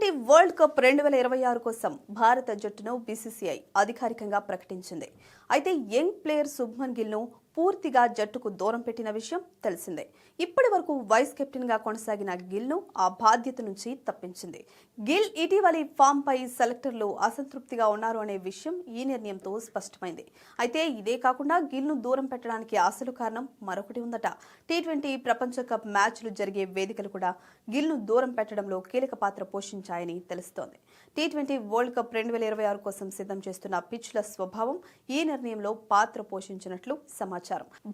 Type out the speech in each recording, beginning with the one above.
T20 world cup 2026 కోసం భారత జట్టును బీసీసీఐ అధికారికంగా ప్రకటించింది. అయితే యంగ్ ప్లేయర్ శుభ్మన్ గిల్ను పూర్తిగా జట్టుకు దూరం పెట్టిన విషయం తెలిసిందే. ఇప్పటి వరకు వైస్ కెప్టెన్ గా కొనసాగిన గిల్ను ఆ బాధ్యత నుంచి తప్పించింది. గిల్ ఇటీవలి ఫామ్ పై సెలెక్టర్లు అసంతృప్తిగా ఉన్నారు అనే విషయం ఈ నిర్ణయంతో స్పష్టమైంది. అయితే ఇదే కాకుండా గిల్ను దూరం పెట్టడానికి అసలు కారణం మరొకటి ఉందట. టీ20 ప్రపంచ కప్ మ్యాచ్లు జరిగే వేదికలు కూడా గిల్ను దూరం పెట్టడంలో కీలక పాత్ర పోషించాయని తెలుస్తోంది. టీ20 వరల్డ్ కప్ 2026 కోసం సిద్ధం చేస్తున్న పిచ్ల స్వభావం ఈ నిర్ణయంలో పాత్ర పోషించినట్లు సమాచారం.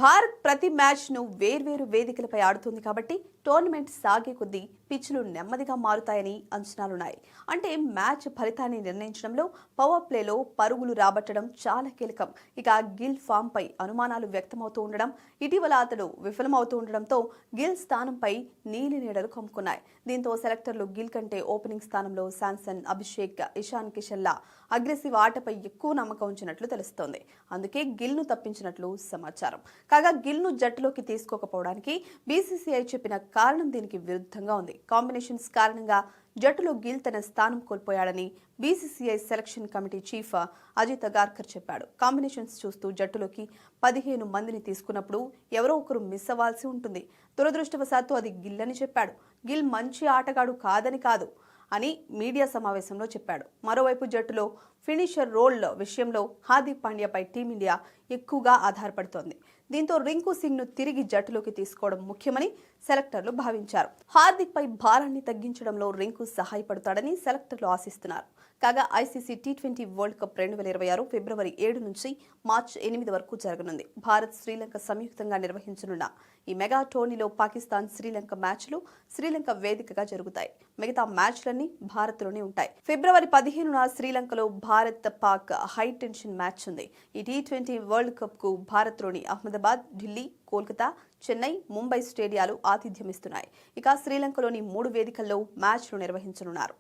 భారత్ ప్రతి మ్యాచ్ ను వేర్వేరు వేదికలపై ఆడుతుంది కాబట్టి టోర్నమెంట్ సాగే కొద్దీ పిచ్లు నెమ్మదిగా మారుతాయని అంచనాలున్నాయి. అంటే మ్యాచ్ ఫలితాన్ని నిర్ణయించడంలో పవర్ ప్లేలో పరుగులు రాబట్టడం చాలా కీలకం. ఇక గిల్ ఫామ్ పై అనుమానాలు వ్యక్తమవుతూ ఉండడం, ఇటీవల అతడు విఫలమవుతూ ఉండడంతో గిల్ స్థానంపై నీలి నీడలు కమ్ముకున్నాయి. దీంతో సెలెక్టర్లు గిల్ కంటే ఓపెనింగ్ స్థానంలో శాంసన్, అభిషేక్, ఇషాన్ కిషన్ల అగ్రెసివ్ ఆటపై ఎక్కువ నమ్మకం ఉంచినట్లు తెలుస్తోంది. అందుకే గిల్ను తప్పించినట్లు సమాచారం. కాగా గిల్ను జట్టులోకి తీసుకోకపోవడానికి బీసీసీఐ చెప్పిన కారణం దీనికి విరుద్ధంగా ఉంది. కాంబినేషన్స్ కారణంగా జట్టులో గిల్ తన స్థానం కోల్పోయాడని BCCI selection committee chief Ajit Agarkar చెప్పాడు. కాంబినేషన్స్ చూస్తూ జట్టులోకి 15 మందిని తీసుకున్నప్పుడు ఎవరో ఒకరు మిస్ అవ్వాల్సి ఉంటుంది. దురదృష్టవశాత్తు అది గిల్ అని చెప్పాడు. గిల్ మంచి ఆటగాడు కాదని కాదు అని మీడియా సమావేశంలో చెప్పాడు. మరోవైపు జట్టులో ఫినిషర్ రోల్ విషయంలో హార్దిక్ పాండ్యాపై టీమిండియా ఎక్కువగా ఆధారపడుతోంది. దీంతో రింకు సింగ్ ను తిరిగి జట్టులోకి తీసుకోవడం ముఖ్యమని సెలెక్టర్లు భావించారు. హార్దిక్ పై భారాన్ని తగ్గించడంలో రింకు సహాయపడతాడని సెలెక్టర్లు ఆశిస్తున్నారు. కాగా ఐసీసీ టీ20 వరల్డ్ కప్ 2026 ఫిబ్రవరి 7 నుంచి మార్చి 8 వరకు జరగనుంది. భారత్, శ్రీలంక సంయుక్తంగా నిర్వహించనున్న ఈ మెగా టోర్నీలో పాకిస్తాన్, శ్రీలంక మ్యాచ్లు శ్రీలంక వేదికగా జరుగుతాయి. మిగతా మ్యాచ్లన్నీ భారత్లోనే ఉంటాయి. ఫిబ్రవరి 15న శ్రీలంకలో Bharat Pak high tension match ఉంది. ఈ టీ20 వరల్డ్ కప్ కు భారత్లోని అహ్మదాబాద్, ఢిల్లీ, కోల్కతా, చెన్నై, ముంబై స్టేడియాలు ఆతిథ్యమిస్తున్నాయి. ఇక శ్రీలంకలోని 3 వేదికల్లో మ్యాచ్లు నిర్వహించనున్నారు.